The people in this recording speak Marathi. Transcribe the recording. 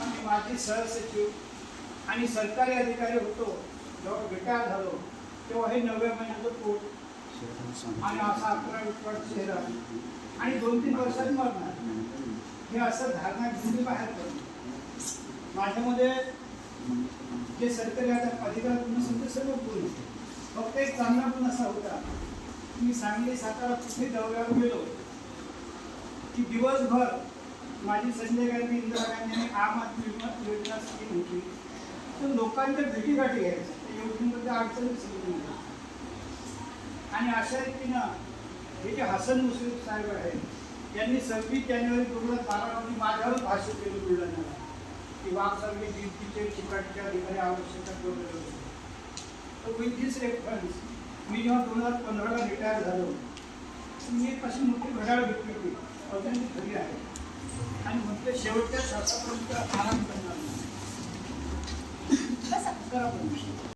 मी माझी सहसचिव आणि सरकारी अधिकारी होतो, जेव्हा रिटायर झालो तेव्हा हे 90 महिन्याचं पोट आणि असा 11 चेहरा आणि 2-3 वर्षात मरणार, हे असं धारणा घेऊन बाहेर पडलो. माझ्यामध्ये जे सरकारी अधिकार गुण सर्व बोलले, फक्त एक चांगला गुण असा होता की मी सांगली सातारा कुठे दौऱ्यावर गेलो की दिवसभर माझी संजय गांधी इंदिरा गांधीने आम आदमी योजना स्कीम होती, तर लोकांच्या भेटीगाठी घ्यायच्या, त्या योजनेमध्ये अडचणीच नाही. आणि अशा रीतीनं हे जे हसन मुश्रीफ साहेब आहेत यांनी 26 जानेवारी 2012 रोजी माझ्यावर भाष्य केलं बुलढाण्याला की वाघसारखे ड्युटीचे चिकाटीच्या अधिकारी आवश्यकता ठेवलेले होते. तर विथ दिस रेफरन्स मी जेव्हा 2015ला रिटायर झालो, मी एक अशी मोठी घड्याळ घेतली होती, अजून ती घरी आहे आणि म्हटलं शेवटच्या श्वासापर्यंत आराम करणार.